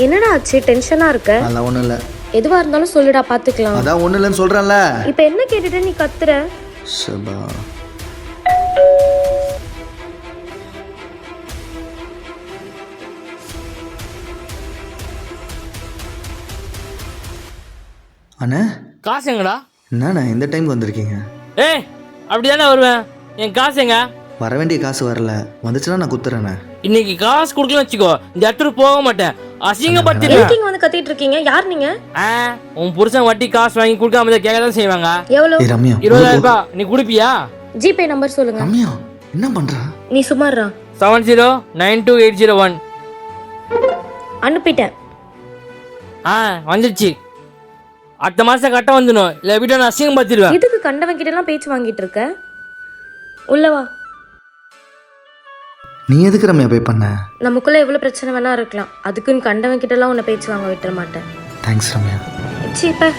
என்னடா ஆச்சு? டென்ஷனா இருக்க? அதெல்லாம் ஒன்றும் இல்லை. எதுவா இருந்தாலும் சொல்லுடா, பாத்துக்கலாம். அதான் ஒன்றும் இல்லைன்னு சொல்கிறேன்ல. இப்ப என்ன கேட்டுட்டு நீ கத்துற? சபா. அண்ணா காசு எங்கடா? என்னண்ணா இந்த டைமுக்கு வந்திருக்கீங்க? ஏய் அப்படி தானே வருவேன். என் காசு எங்க? வர வேண்டிய காசு வரல, வந்துச்சுன்னா நான் குத்துறேண்ணே. இன்னைக்கு காசு கொடுக்கல வச்சுக்கோ, இந்த இடத்துல போக மாட்டேன். அசிங்கப்படுத்திடுவேன். எதுக்கு இங்க வந்து கத்திட்டு இருக்கீங்க? யார் நீங்க? உன் புருஷன் வட்டி காசு வாங்கி கொடுக்காம கேட்க தான் செய்வாங்க. எவ்வளவு? ஏய் ரம்யா, 20,000 ரூபாய். நீ குடிப்பியா? ஜிபே நம்பர் சொல்லுங்க. ரம்யா என்ன பண்றா? நீ சுமாரா? 70922801. அனுப்பிட்டேன். வந்துருச்சு. அடுத்த மாசம் கட்ட வந்துடும், இல்லை வீட்டை நான் அசிங்கப்படுத்திடுவேன். எதுக்கு கண்டவன் கிட்ட எல்லாம் பேச்சு வாங்கிட்டு இருக்க? உள்ளவா. நீ எதுக்கு ரம்யா பே பண்ண? நமக்குள்ள எவ்வளவு பிரச்சனை வேணா இருக்கலாம், அதுக்குன்னு கண்டவன் கிட்ட எல்லாம் உன்னை பேச்சு வாங்க விட்டுற மாட்டேன். தேங்க்ஸ் ரம்யா. சீப்ப